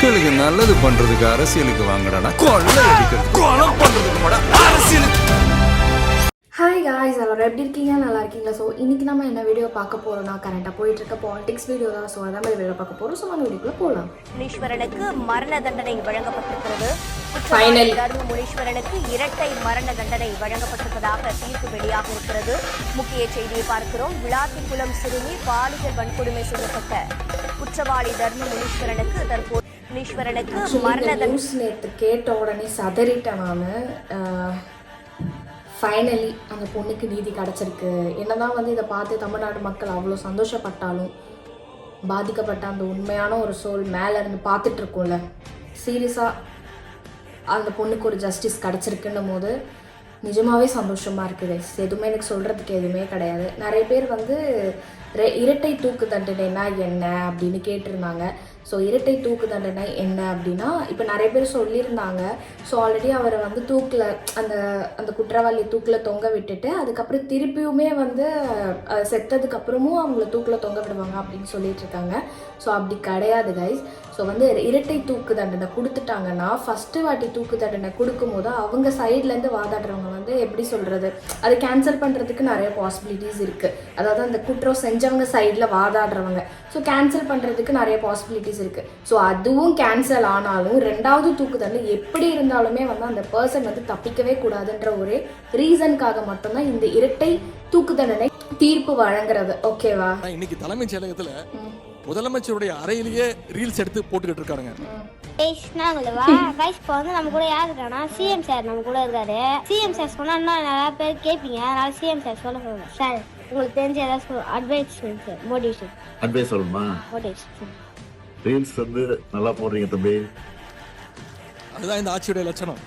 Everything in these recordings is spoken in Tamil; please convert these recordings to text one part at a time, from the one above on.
மக்களுக்கு நல்லது பண்றதுக்கு அரசியலுக்கு வாங்கடா, கொள்ளை அடிக்கிறது கொலை பண்றதுக்கு கூட அரசியலுக்கு. ஹாய் காய்ஸ், எல்லாரும் எப்படி இருக்கீங்க? நல்லா இருக்கீங்களா? ஸோ இன்றைக்கி நம்ம என்ன வீடியோ பார்க்க போகிறோம்னா, கரண்ட்டாக போயிட்டு இருக்க பாலிடிக்ஸ் வீடியோ தான். ஸோ அதான் வீடியோ பார்க்க போகிறோம். ஸோ அந்த வீடியோக்குள்ளே போகலாம். முனீஸ்வரனுக்கு மரண தண்டனை வழங்கப்பட்டிருக்கிறது. தர்ம முனீஸ்வரனுக்கு இரட்டை மரண தண்டனை வழங்கப்பட்டிருப்பதாக தீர்ப்பு வெளியாக இருக்கிறது. முக்கிய செய்தியை பார்க்கிறோம். விளாத்திக்குளம் சிறுமி பாலியல் வன்கொடுமை செய்யப்பட்ட குற்றவாளி தர்ம முனீஸ்வரனுக்கு தற்போது முனீஸ்வரனுக்கு மரண தண்டனை நேற்று கேட்ட உடனே சதறிட்டேன் நான். ஃபைனலி அந்த பொண்ணுக்கு நீதி கிடச்சிருக்கு. என்னதான் இதை பார்த்து தமிழ்நாடு மக்கள் அவ்வளோ சந்தோஷப்பட்டாலும், பாதிக்கப்பட்ட அந்த உண்மையான ஒரு சோல் மேலே இருந்து பார்த்துட்ருக்கோம்ல, சீரியஸாக அந்த பொண்ணுக்கு ஒரு ஜஸ்டிஸ் கிடச்சிருக்குன்னும் போது நிஜமாகவே சந்தோஷமாக இருக்குது. எதுவுமே எனக்கு சொல்கிறதுக்கு எதுவுமே கிடையாது. நிறைய பேர் இரட்டை தூக்கு தண்டனைனா என்ன அப்படின்னு கேட்டிருந்தாங்க. ஸோ இரட்டை தூக்கு தண்டனை என்ன அப்படின்னா, இப்போ நிறைய பேர் சொல்லியிருந்தாங்க. ஸோ ஆல்ரெடி அவரை தூக்கில் அந்த குற்றவாளி தூக்கில் தொங்க விட்டுட்டு அதுக்கப்புறம் திருப்பியுமே செத்ததுக்கப்புறமும் அவங்கள தூக்கில் தொங்க விடுவாங்க அப்படின்னு சொல்லிட்டு இருக்காங்க. ஸோ அப்படி கிடையாது கைஸ். ஸோ இரட்டை தூக்கு தண்டனை கொடுத்துட்டாங்கன்னா, ஃபஸ்ட்டு வாட்டி தூக்கு தண்டனை கொடுக்கும்போது அவங்க சைட்லேருந்து வாதாடுறவங்க எப்படி சொல்கிறது, அதை கேன்சல் பண்ணுறதுக்கு நிறைய பாசிபிலிட்டிஸ் இருக்குது. அதாவது அந்த குற்றம் செஞ்சவங்க சைடில் வாதாடுறவங்க ஸோ கேன்சல் பண்ணுறதுக்கு நிறைய பாசிபிலிட்டிஸ் இருக்குது. ஸோ அதுவும் கேன்சல் ஆனாலும் ரெண்டாவது தூக்கு தண்டனை எப்படி இருந்தாலுமே அந்த பர்சன் தப்பிக்கவே கூடாதுன்ற ஒரு ரீசனுக்காக மட்டும்தான் இந்த இரட்டை தூக்கு தண்டனை தீர்ப்பு வழங்குறது. ஓகேவா? இன்னைக்கு தலைமைச் செயலகத்துல முதலமைச்சருடைய அறையிலேயே ரீல்ஸ் எடுத்து போட்டுக்கிட்டு இருக்காங்க. நம்ம கூட யாருக்கானா சிஎம் சார் நம்ம கூட இருக்காரு. சிஎம் சார் சொன்னா நிறைய பேர் கேட்பீங்க, அதனால சிஎம் சார் சொல்ல போறேன். சார் உங்களுக்கு தெரிஞ்ச ஏதாவது அட்வைஸ் சார், மோட்டிவேஷன் அட்வைஸ் சொல்லணுமா? மோட்டிவேஷன் ரீல்ஸ் நல்லா போடுறீங்க தம்பி. அதுதான் இந்த ஆட்சியுடைய லட்சணம்.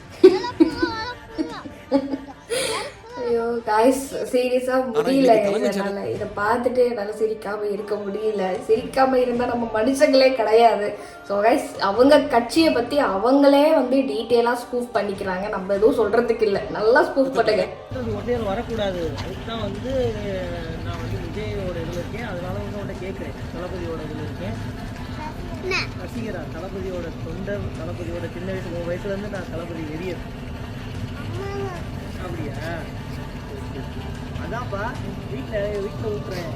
ஐயோ காய்ஸ், சீரியஸாக முடியல. என்னால் இதை பார்த்துட்டு என்னால் சிரிக்காமல் இருக்க முடியல. சிரிக்காமல் இருந்தால் நம்ம மனுஷங்களே கிடையாது. ஸோ காய்ஸ், அவங்க கட்சியை பற்றி அவங்களே டீட்டெயிலாக ஸ்பூஃப் பண்ணிக்கிறாங்க. நம்ம எதுவும் சொல்கிறதுக்கு இல்லை, நல்லா ஸ்பூஃப் பண்ணுங்க. ஒருத்தர் வரக்கூடாது. அதுக்கு தான் நான் விஜயோட இதில் இருக்கேன். அதனால உங்கள்கிட்ட கேட்குறேன். தளபதியோட இதில் இருக்கேன், ரசிகரா, தளபதியோட தொண்டர், தளபதியோட சின்ன வயசு 3 வயசுலேருந்து நான் தளபதி வெறியர். அப்படியா? அதான்ப்பா வீட்டில் ஊட்டுறேன்.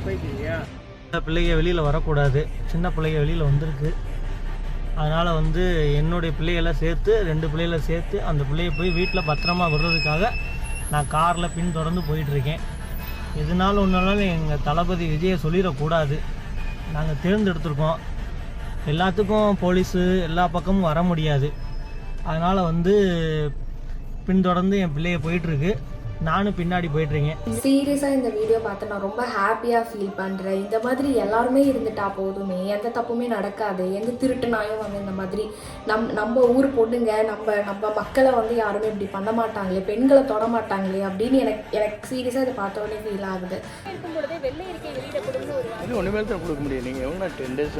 போய்க்கிறியா? பிள்ளைங்க வெளியில் வரக்கூடாது. சின்ன பிள்ளைங்க வெளியில் வந்திருக்கு. அதனால் என்னுடைய பிள்ளைகளை சேர்த்து 2 பிள்ளைகளை சேர்த்து அந்த பிள்ளையை போய் வீட்டில் பத்திரமா விடுறதுக்காக நான் காரில் பின்தொடர்ந்து போயிட்டுருக்கேன். எதுனாலும் ஒன்றாலும் எங்கள் தளபதி விஜயை சொல்லிடக்கூடாது. நாங்கள் தேர்ந்தெடுத்திருக்கோம். எல்லாத்துக்கும் போலீஸு எல்லா பக்கமும் வர முடியாது. அதனால் பின்தொடர்ந்து என் பிள்ளைய போயிட்டுருக்கு, நானும் பின்னாடி போயிட்டுருக்கேன். சீரியஸாக இந்த வீடியோ பார்த்து நான் ரொம்ப ஹாப்பியாக ஃபீல் பண்ணுறேன். இந்த மாதிரி எல்லாருமே இருந்துட்டா போதுமே, எந்த தப்புமே நடக்காது. எந்த திருட்டுனாயும் இந்த மாதிரி நம்ம ஊர் பொண்ணுங்க, நம்ம மக்களை யாருமே இப்படி பண்ண மாட்டாங்களே, பெண்களை தொட மாட்டாங்களே அப்படின்னு எனக்கு சீரியஸாக இதை பார்த்த உடனே ஃபீல் ஆகுது. ஒன்றுமே தான் கொடுக்க முடியும். நீங்கள் எவ்வளோ 10 days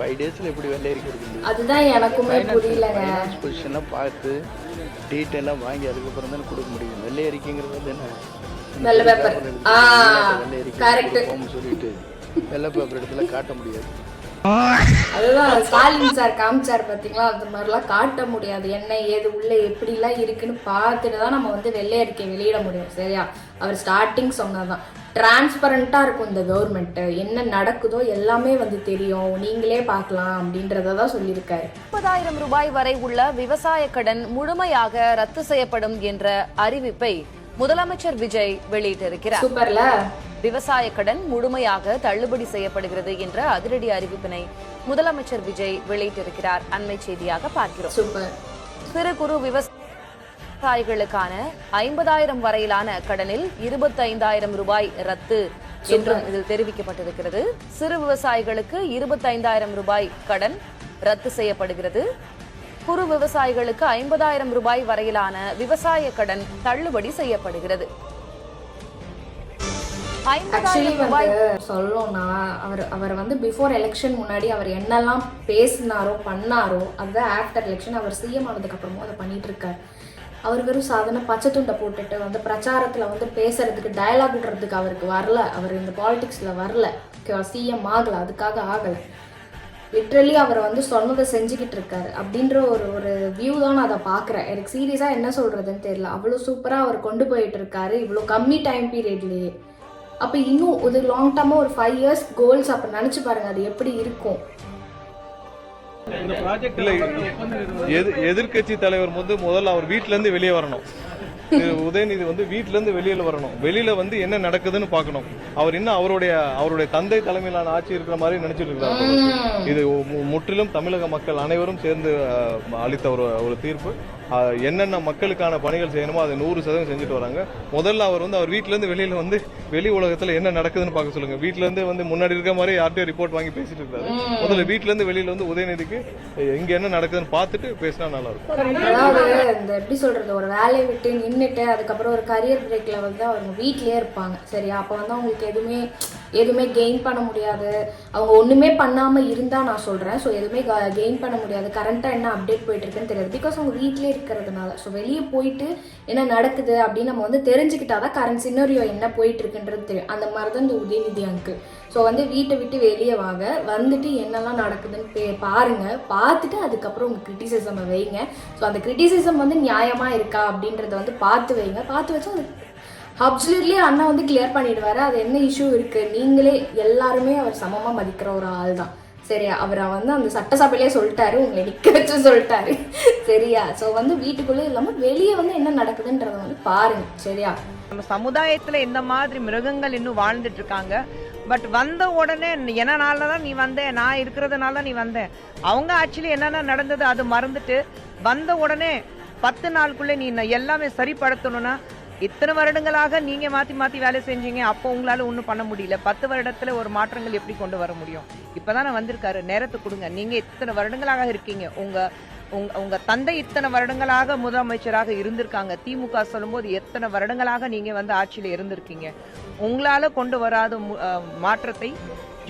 5 days எப்படி வெள்ளை அறிக்கை கொடுக்க முடியும்? அதுதான் எனக்குமே புரியலங்க. பொசிஷன்லாம் பார்த்து டீட்டெயிலாக வாங்கி அதுக்கப்புறம் தான் கொடுக்க முடியும். வெள்ளை அறிக்கைங்கிறது என்ன? வெள்ளை பேப்பர். வெள்ளை அறிக்கை சொல்லிட்டு வெள்ளை பேப்பர் இடத்துல காட்ட முடியாது. அதுதான் ஸ்டாலின் சார் காமிச்சார் பார்த்தீங்களா, அந்த மாதிரிலாம் காட்ட முடியாது. என்ன ஏது உள்ள எப்படிலாம் இருக்குன்னு பார்த்துட்டு தான் நம்ம வெள்ளை அறிக்கை வெளியிட முடியும். சரியா? அவர் ஸ்டார்டிங் சொன்னதான் டிரான்ஸ்பரண்டா இருக்கும் இந்த கவர்மெண்ட். என்ன நடக்குதோ எல்லாமே தெரியும், நீங்களே பார்க்கலாம் அப்படின்றதான் சொல்லியிருக்காரு. 30,000 ரூபாய் வரை உள்ள விவசாய கடன் முழுமையாக ரத்து செய்யப்படும் என்ற அறிவிப்பை முதலமைச்சர் விஜய் வெளியிட்டிருக்கிறார். சூப்பர்ல. விவசாய கடன் முழுமையாக தள்ளுபடி செய்யப்படுகிறது என்ற அதிரடி அறிவிப்பினை முதலமைச்சர் விஜய் வெளியிட்டிருக்கிறார். அண்மை செய்தியாக பார்க்கிறோம். சூப்பர். சிறு குறு விவசாயிகளுக்கான 50,000 வரையிலான கடனில் 25,000 ரூபாய் ரத்து என்றும் இதில் தெரிவிக்கப்பட்டிருக்கிறது. சிறு விவசாயிகளுக்கு 25,000 ரூபாய் கடன் ரத்து செய்யப்படுகிறது. குறு விவசாயிகளுக்கு 50,000 ரூபாய் வரையிலான விவசாய கடன் தள்ளுபடி செய்யப்படுகிறது. சொல்லணும்னா அவர் பிஃபோர் எலெக்ஷன் முன்னாடி அவர் என்னெல்லாம் பேசினாரோ பண்ணாரோ, அதுதான் ஆஃப்டர் எலெக்ஷன் அவர் சிஎம் ஆனதுக்கு அப்புறமும் அதை பண்ணிட்டு இருக்காரு. அவர் வெறும் சாதாரண பச்சை துண்டை போட்டுட்டு வந்து பிரச்சாரத்தில் வந்து பேசுறதுக்கு டயலாக் விடுறதுக்கு அவருக்கு வரல. அவர் இந்த பாலிடிக்ஸில் வரல, சிஎம் ஆகலை, அதுக்காக ஆகலை. லிட்ரலி அவர் வந்து சொன்னதை செஞ்சுக்கிட்டு இருக்காரு அப்படின்ற ஒரு வியூ தான் நான் அதை பார்க்குறேன். எனக்கு சீரியஸாக என்ன சொல்கிறதுன்னு தெரியல. அவ்வளோ சூப்பராக அவர் கொண்டு போயிட்டு இருக்காரு இவ்வளோ கம்மி டைம் பீரியட்லேயே. அப்போ இன்னும் ஒரு லாங் டர்மாக ஒரு 5 years கோல்ஸ் அப்போ நினச்சி பாருங்கள் அது எப்படி இருக்கும். எதிர்கட்சி தலைவர் முதல்ல அவர் வீட்டுல இருந்து வெளியே வரணும். உதயநிதி வந்து வீட்டுல இருந்து வெளியில வரணும். வெளியில வந்து என்ன நடக்குதுன்னு பார்க்கணும். அவர் இன்னும் அவருடைய தந்தை தலைமையிலான ஆட்சி இருக்கிற மாதிரி நினைச்சிட்டு இருக்காரு. இது முற்றிலும் தமிழக மக்கள் அனைவரும் சேர்ந்து அளித்த ஒரு தீர்ப்பு. என்னென்ன மக்களுக்கான பணிகள் செய்யணுமோ அதை 100% செஞ்சுட்டு வராங்க. முதல்ல அவர் வீட்டுல இருந்து வெளியில வந்து வெளி உலகத்துல என்ன நடக்குதுன்னு பார்க்க சொல்லுங்க. வீட்டுல இருந்து வந்து முன்னாடி இருக்க மாதிரி யார்கிட்டயும் ரிப்போர்ட் வாங்கி பேசிட்டு இருக்காரு. முதல்ல வீட்டுல இருந்து வெளியில வந்து உதயநிதிக்கு இங்க என்ன நடக்குதுன்னு பார்த்துட்டு பேசினா நல்லா இருக்கும். அதாவது இந்த எப்படி சொல்றது, ஒரு வேலையை விட்டு நின்றுட்டு அதுக்கப்புறம் ஒரு கரியர் பிரேக்ல வந்து அவங்க வீட்லயே இருப்பாங்க. சரியா, அப்போ வந்து அவங்களுக்கு எதுவுமே கெயின் பண்ண முடியாது. அவங்க ஒன்றுமே பண்ணாமல் இருந்தால் நான் சொல்கிறேன். ஸோ எதுவுமே கெயின் பண்ண முடியாது. கரண்ட்டாக என்ன அப்டேட் போயிட்டு இருக்குன்னு தெரியாது. பிகாஸ் அவங்க வீட்டிலே இருக்கிறதுனால. ஸோ வெளியே போயிட்டு என்ன நடக்குது அப்படின்னு நம்ம வந்து தெரிஞ்சுக்கிட்டா தான் கரண்ட் சினரியோ என்ன போயிட்டு இருக்குன்றது தெரியும். அந்த மாதிரி தான் இந்த உதயநிதி அங்கிள். ஸோ வந்து வீட்டை விட்டு வெளியே வாங்க, வந்துட்டு என்னெல்லாம் நடக்குதுன்னு பாருங்கள். பார்த்துட்டு அதுக்கப்புறம் உங்கள் கிரிட்டிசிசமை வைங்க. ஸோ அந்த கிரிட்டிசிசம் வந்து நியாயமாக இருக்கா அப்படின்றத வந்து பார்த்து வைங்க. பார்த்து வச்சா அது அப்சல்யூட்லி அண்ணா வந்து கிளியர் பண்ணிடுவாரு. அது என்ன இஷ்யூ இருக்குது, நீங்களே எல்லாருமே அவர் சமமாக மதிக்கிற ஒரு ஆள் தான். சரியா, அவரை வந்து அந்த சட்டசபையிலே சொல்லிட்டாரு, உங்களை நிற்க வச்சு சொல்லிட்டாரு. சரியா, ஸோ வந்து வீட்டுக்குள்ளே இல்லாமல் வெளியே வந்து என்ன நடக்குதுன்றத வந்து பாருங்க. சரியா, நம்ம சமுதாயத்துல இந்த மாதிரி மிருகங்கள் இன்னும் வாழ்ந்துட்டு இருக்காங்க. பட் வந்த உடனே என்னனால தான் நீ வந்த, நான் இருக்கிறதுனால நீ வந்த, அவங்க ஆக்சுவலி என்னென்ன நடந்தது அது மறந்துட்டு வந்த உடனே 10 நாளுக்குள்ளே நீ எல்லாமே சரிப்படுத்தணும்னா இத்தனை வருடங்களாக நீங்க மாத்தி வேலை செஞ்சீங்க. அப்போ உங்களால ஒன்றும் பண்ண முடியல. 10 வருடத்துல ஒரு மாற்றங்கள் எப்படி கொண்டு வர முடியும்? இப்பதானே வந்திருக்காரு, நேரத்தை கொடுங்க. நீங்க இத்தனை வருடங்களாக இருக்கீங்க. உங்க தந்தை இத்தனை வருடங்களாக முதலமைச்சராக இருந்திருக்காங்க. திமுக சொல்லும்போது எத்தனை வருடங்களாக நீங்க வந்து ஆட்சியில இருந்திருக்கீங்க. உங்களால கொண்டு வராத மாற்றத்தை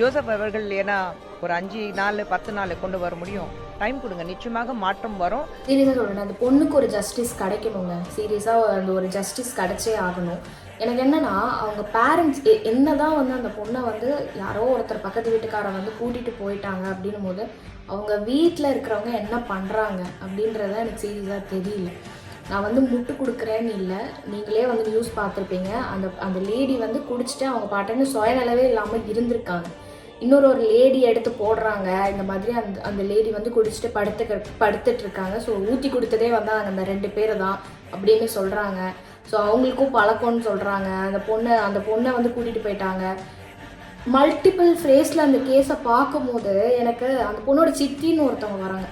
ஜோசப் அவர்கள் ஏன்னா ஒரு 5 நாள் 10 நாள் கொண்டு வர முடியும். டைம் கொடுங்க, நிச்சயமாக மாற்றம் வரும். சீரியஸாக சொல்கிறேன், அந்த பொண்ணுக்கு ஒரு ஜஸ்டிஸ் கிடைக்கணுங்க. சீரியஸாக அந்த ஒரு ஜஸ்டிஸ் கிடைச்சே ஆகணும். எனக்கு என்னன்னா, அவங்க பேரண்ட்ஸ் என்னதான் வந்து அந்த பொண்ணை வந்து யாரோ ஒருத்தர் பக்கத்து வீட்டுக்காரை வந்து கூட்டிகிட்டு போயிட்டாங்க அப்படின்னும் போது அவங்க வீட்டில் இருக்கிறவங்க என்ன பண்ணுறாங்க அப்படின்றத எனக்கு சீரியஸாக தெரியல. நான் வந்து முட்டு கொடுக்குறேன்னு இல்லை, நீங்களே வந்து நியூஸ் பார்த்துருப்பீங்க. அந்த லேடி வந்து குடிச்சிட்டு அவங்க பாட்டுன்னு சுயநலவே இல்லாமல் இருந்திருக்காங்க. இன்னொரு லேடி எடுத்து போடுறாங்க இந்த மாதிரி. அந்த லேடி வந்து குடிச்சிட்டு படுத்துட்டு இருக்காங்க. ஸோ ஊற்றி கொடுத்ததே வந்து அந்த 2 பேர் தான் அப்படின்னு சொல்கிறாங்க. ஸோ அவங்களுக்கும் பழக்கம்னு சொல்கிறாங்க. அந்த பொண்ணை வந்து கூட்டிகிட்டு போயிட்டாங்க. மல்டிபிள் ஃபேஸில் அந்த கேஸை பார்க்கும்போது எனக்கு அந்த பொண்ணோட சித்தின்னு ஒருத்தவங்க வராங்க.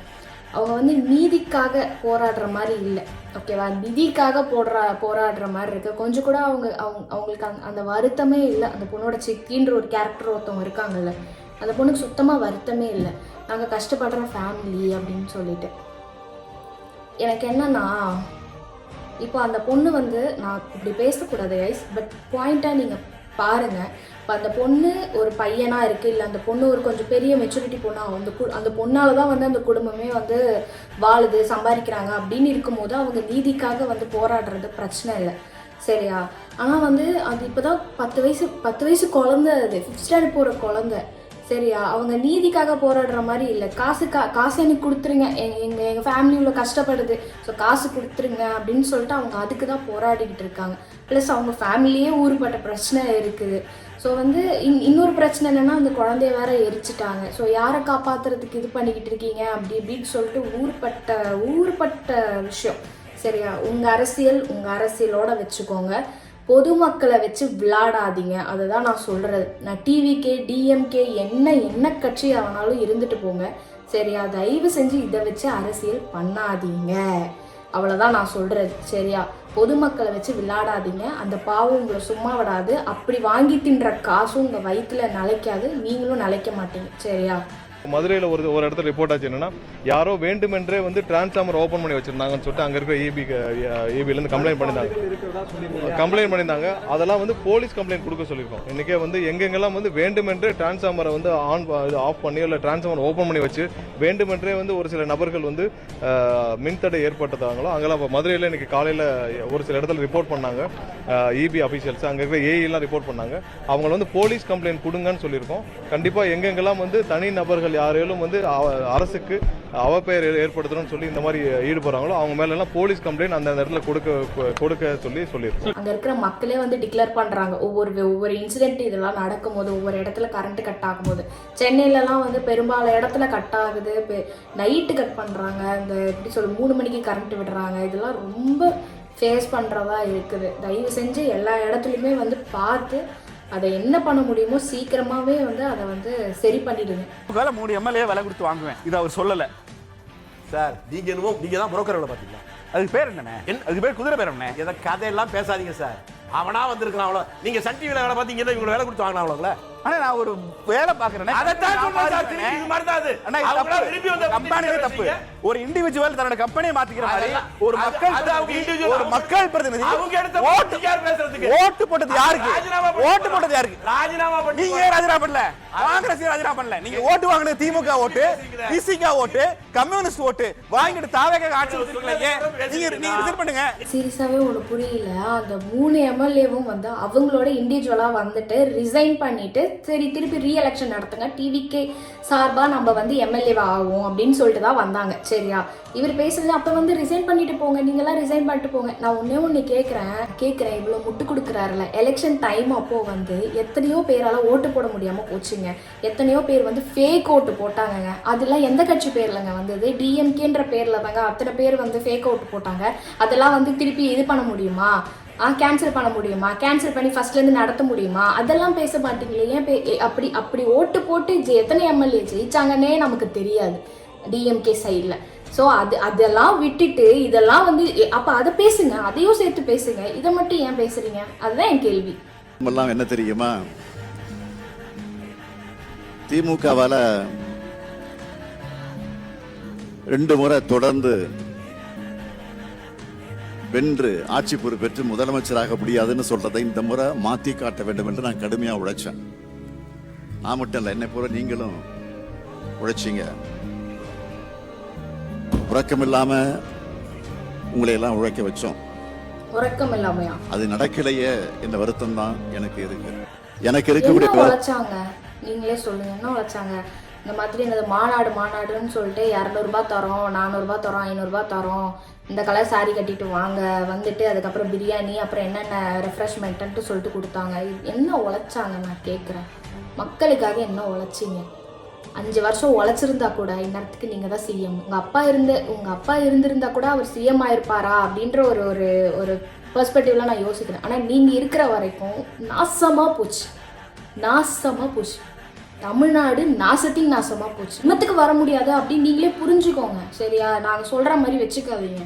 அவங்க வந்து நீதிக்காக போராடுற மாதிரி இல்லை, ஓகேவா, நிதிக்காக போராடுற மாதிரி இருக்குது. கொஞ்சம் கூட அவங்களுக்கு அந்த வருத்தமே இல்லை. அந்த பொண்ணோட சித்தின்ற ஒரு கேரக்டர் ஒருத்தவங்க இருக்காங்கல்ல, அந்த பொண்ணுக்கு சுத்தமாக வருத்தமே இல்லை. நாங்கள் கஷ்டப்படுற ஃபேமிலி அப்படின்னு சொல்லிட்டு. எனக்கு என்னன்னா, இப்போ அந்த பொண்ணு வந்து, நான் இப்படி பேசக்கூடாது கைஸ், பட் பாயிண்ட்டாக நீங்கள் பாருங்கள். இப்போ அந்த பொண்ணு ஒரு பையனாக இருக்குது, இல்லை அந்த பொண்ணு ஒரு கொஞ்சம் பெரிய மெச்சூரிட்டி பொண்ணாக அந்த பொண்ணால் தான் வந்து அந்த குடும்பமே வந்து வாழுது, சம்பாதிக்கிறாங்க அப்படின்னு இருக்கும்போது அவங்க நீதிக்காக வந்து போராடுறது பிரச்சனை இல்லை. சரியா, ஆனால் வந்து அது இப்போ தான் 10 வயசு குழந்தை, அது 5th standard போகிற குழந்தை. சரியா, அவங்க நீதிக்காக போராடுற மாதிரி இல்லை. காசு எனக்கு கொடுத்துருங்க, எங்கள் ஃபேமிலி இவ்வளோ கஷ்டப்படுது, ஸோ காசு கொடுத்துருங்க அப்படின்னு சொல்லிட்டு அவங்க அதுக்கு தான் போராடிக்கிட்டு இருக்காங்க. ப்ளஸ் அவங்க ஃபேமிலியே ஊருப்பட்ட பிரச்சனை இருக்குது. ஸோ வந்து இன்னொரு பிரச்சனை என்னென்னா, அந்த குழந்தைய வேற எரிச்சிட்டாங்க. ஸோ யாரை காப்பாற்றுறதுக்கு இது பண்ணிக்கிட்டு இருக்கீங்க அப்படின்னு சொல்லிட்டு ஊருப்பட்ட விஷயம். சரியா, உங்கள் அரசியலோட வச்சுக்கோங்க, பொதுமக்களை வச்சு விளையாடாதீங்க. அதுதான் நான் சொல்கிறது. நான் டிவிகே டிஎம்கே என்ன கட்சி ஆனாலும் இருந்துட்டு போங்க. சரியா, தயவு செஞ்சு இதை வச்சு அரசியல் பண்ணாதீங்க. அவ்வளோதான் நான் சொல்கிறது. சரியா, பொதுமக்களை வச்சு விளையாடாதீங்க. அந்த பாவம் உங்களை சும்மா விடாது. அப்படி வாங்கி தின்ற காசும் உங்கள் வயிற்றுல நிலைக்காது, நீங்களும் நிலைக்க மாட்டீங்க. சரியா. மதுரையில் ஒரு இடத்துல ரிப்போர்ட் ஆச்சு என்னன்னா, யாரோ வேண்டுமென்றே வந்து டிரான்ஸ்ஃபார்மர் ஓப்பன் பண்ணி வச்சிருந்தாங்கன்னு சொல்லிட்டு அங்கே இருக்கிற ஏபிலேருந்து கம்ப்ளைண்ட் பண்ணியிருந்தாங்க. அதெல்லாம் வந்து போலீஸ் கம்ப்ளைண்ட் கொடுக்க சொல்லியிருக்கோம். இன்றைக்கே வந்து எங்கெங்கெல்லாம் வந்து வேண்டுமென்றே டிரான்ஸ்ஃபார்மரை வந்து ஆஃப் பண்ணி இல்லை டிரான்ஸ்ஃபார்மர் ஓப்பன் பண்ணி வச்சு வேண்டுமென்றே வந்து ஒரு சில நபர்கள் வந்து மின்தடை ஏற்பட்டதாங்களோ அங்கெல்லாம் இப்போ மதுரையில் இன்றைக்கி காலையில் ஒரு சில இடத்துல ரிப்போர்ட் பண்ணாங்க. இபி அஃபீஷியல்ஸ் அங்கே இருக்கிற ஏஇலாம் ரிப்போர்ட் பண்ணாங்க. அவங்கள வந்து போலீஸ் கம்ப்ளைண்ட் கொடுங்கன்னு சொல்லியிருக்கோம். கண்டிப்பாக எங்கெங்கெல்லாம் வந்து தனி நபர்கள் யாரேலும் வந்து அரசுக்கு அவப்பெயர் ஏற்படுத்தணும்னு சொல்லி இந்த மாதிரி ஈடுபடுறாங்களோ அவங்க மேல எல்லாம் போலீஸ் கம்ப்ளைண்ட் அந்த இடத்துல கொடுக்க சொல்லியிருக்கோம். அங்க இருக்கிற மக்களே வந்து டிக்ளேர் பண்றாங்க ஒவ்வொரு இன்சிடென்ட் இதெல்லாம் நடக்கும்போது, ஒவ்வொரு இடத்துல கரண்ட் கட் ஆகும்போது. சென்னையிலலாம் வந்து பெரும்பாலான இடத்துல கட் ஆகுது, நைட்டு கட் பண்றாங்க, இந்த எப்படி சொல்ல 3 மணிக்கு கரண்ட் விடுறாங்க. இதெல்லாம் ரொம்ப ஃபேஸ் பண்றதா இருக்குது. தயவு செஞ்சு எல்லா இடத்துலையுமே வந்து பார்த்து அதை என்ன பண்ண முடியுமோ சீக்கிரமாவே வந்து அதை வந்து சரி பண்ணிடுங்க. வேலை 3 எம்எல்ஏ விலை கொடுத்து வாங்குவேன், இதை அவர் சொல்லலை சார். நீங்க தான் புரோக்கர் வேலை பார்த்தீங்களா? அதுக்கு பேர் என்னண்ணே? அதுக்கு பேர் குதிரை பேர் என்ன? எதை கதையெல்லாம் பேசாதீங்க சார். அவனா வந்திருக்கான் அவ்வளோ. நீங்க சன் டிவியில் வேலை பார்த்தீங்கன்னா இவங்க வேலை கொடுத்து வாங்கினா அவ்வளோங்களா? ஆனா நான் ஒரு வேலை பார்க்குறேன். கம்பெனியே தப்பு. ஒரு இண்டிவிஜுவல் தன்னோட கம்பெனியை மாத்திக்கிற மாதிரி ஒரு மக்கள் பிரதிநிதி ஓட்டு போட்டது யாருக்கு? ஓட்டு போட்டது யாருக்கு? ராஜினாமா பண்ணி. நீங்க ராஜினாமா பண்ணல, காங்கிரஸ் ராஜினாமா பண்ணல. நீங்க ஓட்டு வாங்கினது திமுக ஓட்டு, பிசிக ஓட்டு, கம்யூனிஸ்ட் ஓட்டு வாங்கிட்டு தாவேக ஆட்சி கொடுத்துருக்கீங்க. நீங்க ரிசைன் பண்ணுங்க. சீரியஸாவே ஒன்று புரியல. அந்த 3 எம்எல்ஏவும் வந்து அவங்களோட இண்டிவிஜுவலா வந்துட்டு ரிசைன் பண்ணிட்டு சரி திருப்பி ரீஎலெக்ஷன் நடத்துங்க, டிவிகே சார்பாக நம்ம வந்து எம்எல்ஏவா ஆகும் அப்படின்னு சொல்லிட்டு தான் வந்தாங்க. சரியா? இவர் பேசுறது அப்போ வந்து ரிசைன் பண்ணிட்டு போங்க, நீங்களாம் ரிசைன் பண்ணிட்டு போங்க. நான் ஒன்று கேட்குறேன் இவ்வளோ முட்டு கொடுக்குறாருல, எலெக்ஷன் டைம் அப்போ வந்து எத்தனையோ பேரால் ஓட்டு போட முடியாமல் போச்சுங்க. எத்தனையோ பேர் வந்து ஃபேக் ஓட்டு போட்டாங்கங்க. அதெல்லாம் எந்த கட்சி பேர்லங்க வந்தது? டிஎம்கேன்ற பேரில் தாங்க அத்தனை பேர் வந்து ஃபேக் ஓட்டு போட்டாங்க. அதெல்லாம் வந்து திருப்பி இது பண்ண முடியுமா? கேன்சல் பண்ண முடியுமா? கேன்சல் பண்ணி ஃபர்ஸ்ட்லேருந்து நடத்த முடியுமா? அதெல்லாம் பேச மாட்டீங்களே. ஏன் அப்படி ஓட்டு போட்டு எத்தனை எம்எல்ஏ ஜெயிச்சாங்கன்னே நமக்கு தெரியாது டிஎம்கே சைடில். ஸோ அதெல்லாம் விட்டுட்டு இதெல்லாம் வந்து அப்போ அதை பேசுங்க, அதையும் சேர்த்து பேசுங்க. இதை மட்டும் ஏன் பேசுறீங்க? அதுதான் என் கேள்வி. என்ன தெரியுமா, திமுகவால 2 முறை தொடர்ந்து வென்று ஆட்சி பொறுப்பேற்று முதலமைச்சராக முடியாதுன்னு சொல்றதை இந்த முறை மாத்தி காட்ட வேண்டும் என்று நான் கடுமையா உழைச்சேன். நான் மட்டும் இல்லை, என்னை போல நீங்களும் உழைச்சிங்க. உறக்கம் இல்லாம உங்களை எல்லாம் உழைக்க வச்சோம். உறக்கம் இல்லாமையா? அது நடக்கலையே என்ற வருத்தம் தான் எனக்கு இருக்கு. எனக்கு இருக்கக்கூடிய உழைச்சாங்க, நீங்களே சொல்லுங்க, என்ன உழைச்சாங்க? இந்த மாதிரி இந்த மாநாடுன்னு சொல்லிட்டு 200 ரூபாய் தரோம், 400 ரூபாய் தரோம், 500 ரூபாய் தரோம், இந்த கலர் சாரி கட்டிட்டு வாங்க, வந்துட்டு அதுக்கப்புறம் பிரியாணி, அப்புறம் என்னென்ன ரெஃப்ரெஷ்மெண்ட்டு சொல்லிட்டு கொடுத்தாங்க. என்ன உழைச்சாங்க நான் கேட்குறேன். மக்களுக்காக என்ன உழைச்சிங்க? 5 வருஷம் உழைச்சிருந்தா கூட இந்நேரத்துக்கு நீங்கள் தான் சிஎம். உங்கள் அப்பா இருந்திருந்தா கூட அவர் சிஎம் ஆயிருப்பாரா அப்படின்ற ஒரு பெர்ஸ்பெக்டிவ்ல நான் யோசிக்கிறேன். ஆனால் நீங்கள் இருக்கிற வரைக்கும் நாசமாக போச்சு. தமிழ்நாடு நாசமாக போச்சு. இன்னத்துக்கு வர முடியாது அப்படின்னு நீங்களே புரிஞ்சுக்கோங்க. சரியா? நாங்கள் சொல்கிற மாதிரி வச்சுக்காதீங்க.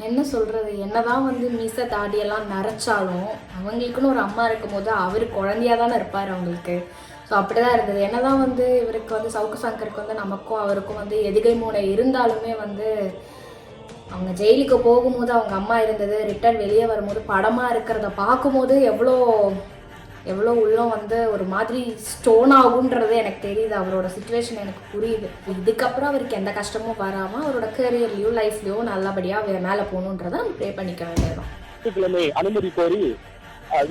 என்ன சொல்கிறது, என்னதான் வந்து மீசை தாடியெல்லாம் நரைச்சாலும் அவங்களுக்குன்னு ஒரு அம்மா இருக்கும் போது அவர் குழந்தையாக தானே இருப்பார் அவங்களுக்கு. ஸோ அப்படி தான் இருந்தது. என்னதான் வந்து இவருக்கு வந்து சவுக்கு சங்கருக்கு வந்து நமக்கும் அவருக்கும் வந்து எதுகை மூளை இருந்தாலுமே வந்து அவங்க ஜெயிலுக்கு போகும்போது அவங்க அம்மா இருந்தது, ரிட்டர்ன் வெளியே வரும்போது படமாக இருக்கிறத பார்க்கும்போது எவ்வளோ உள்ளம் வந்து ஒரு மாதிரி ஸ்டோன் ஆகுன்றது எனக்கு தெரியுது. அவரோட சிச்சுவேஷன் எனக்கு புரியுது. இதுக்கப்புறம் அவருக்கு எந்த கஷ்டமும் வராமல் அவரோட கரியர்லையோ லைஃப்லையோ நல்லபடியாக மேலே போகணுன்றதை நம்ம ப்ரே பண்ணிக்க வேண்டியதுதான். வெள்ளிக்கிழமை அனுமதி கோரி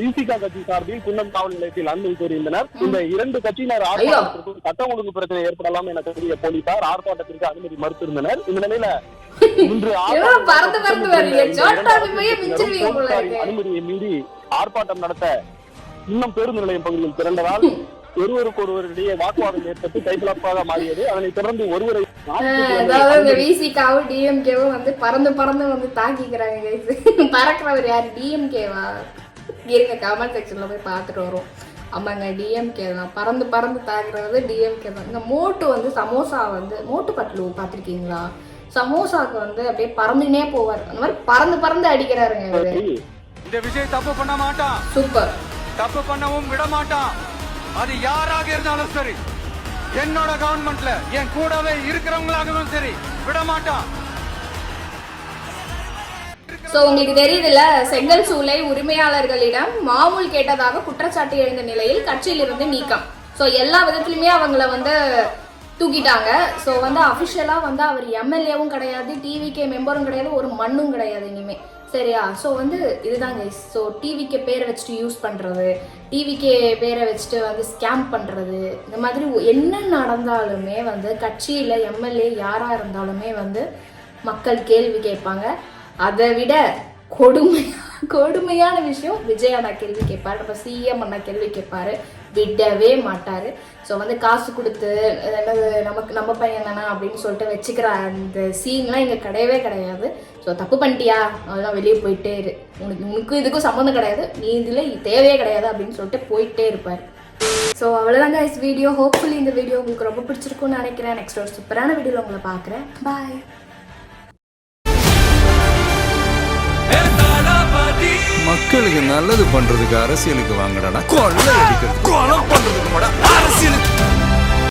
விசிக கட்சி சார்பில் குன்னம் காவல் நிலையத்தில் அனுமதி கோரியிருந்தனர். இந்த 2 கட்சியினர் ஆர்ப்பாட்டத்திற்கு சட்டம் ஒழுங்கு பிரச்சனை ஏற்படலாம் என கருதிய போலீசார் ஆர்ப்பாட்டத்திற்கு அனுமதி மறுத்திருந்தனர். இந்த நிலையில இன்று அனுமதியை மீறி ஆர்ப்பாட்டம் நடத்த இன்னும் பேருந்து நிலையம் பகுதியில் திரண்டதால் ஒருவருடைய வாக்குவாதம் ஏற்பட்டு கைகலப்பாக மாறியது. அதனை தொடர்ந்து ஒருவரை அதாவது இந்த விசிகாவும் டிஎம்கேவும் வந்து பறந்து பறந்து வந்து தாக்கிக்கிறாங்க guys. பறக்கிறவர் யாரு? டிஎம்கேவா? இருங்க கமெண்ட் செக்ஷன்ல போய் பார்த்துட்டு வரும். ஆமாங்க, டிஎம்கே தான். பறந்து பறந்து தாக்குறது டிஎம்கே தான். இந்த மோட்டு வந்து சமோசா வந்து மோட்டு பட்லு பார்த்துருக்கீங்களா? சமோசாக்கு வந்து அப்படியே பறந்துனே போவார். அந்த மாதிரி பறந்து பறந்து அடிக்கிறாருங்க இவரு. இந்த விஜய் தப்பு பண்ண மாட்டான், சூப்பர். தப்பு பண்ணவும் விட மாட்டான். அது யாராக இருந்தாலும் சரி, என்னோட கவர்மெண்ட்ல என் கூடவே இருக்கிறவங்களாகவும் சரி விட மாட்டான். ஸோ உங்களுக்கு தெரியுதுல்ல, செங்கல் சூளை உரிமையாளர்களிடம் மாமூல் கேட்டதாக குற்றச்சாட்டு எழுந்த நிலையில் கட்சியிலிருந்து நீக்கம். ஸோ எல்லா விதத்துலையுமே அவங்கள வந்து தூக்கிட்டாங்க. ஸோ வந்து அஃபிஷியலாக வந்து அவர் எம்எல்ஏவும் கிடையாது, டிவிகே மெம்பரும் கிடையாது, ஒரு மண்ணும் கிடையாது இனிமே. சரியா? ஸோ வந்து இதுதான் கைஸ். ஸோ டிவிகே பேரை வச்சுட்டு யூஸ் பண்ணுறது, டிவிகே பேரை வச்சுட்டு வந்து ஸ்கேம் பண்ணுறது, இந்த மாதிரி என்ன நடந்தாலுமே வந்து கட்சியில் எம்எல்ஏ யாராக இருந்தாலுமே வந்து மக்கள் கேள்வி கேட்பாங்க. அதை விட கொடுமையான விஷயம், விஜய் அண்ணா கேள்வி கேட்பாரு, நம்ம சிஎம் அண்ணா கேள்வி கேட்பாரு, விடவே மாட்டாரு. ஸோ வந்து காசு கொடுத்து நமக்கு நம்ம பையன் தானே அப்படின்னு சொல்லிட்டு வச்சுக்கிற அந்த சீன்லாம் இங்கே கிடையவே கிடையாது. ஸோ தப்பு பண்ணிட்டியா, அதெல்லாம் வெளியே போயிட்டே இரு, உனக்கு இதுக்கும் சம்மந்தம் கிடையாது, நீ இதில் தேவையே கிடையாது அப்படின்னு சொல்லிட்டு போயிட்டே இருப்பார். ஸோ அவ்வளோதாங்க guys வீடியோ. ஹோப்ஃபுல்லி இந்த வீடியோ உங்களுக்கு ரொம்ப பிடிச்சிருக்குன்னு நினைக்கிறேன். நெக்ஸ்ட் ஒரு சூப்பரான வீடியோவில் உங்களை பார்க்குறேன். பாய். மக்களுக்கு நல்லது பண்றதுக்கு அரசியலுக்கு வாங்கடா, கொள்ளை அடிக்கிறது கொலை பண்றதுக்கு அரசியலுக்கு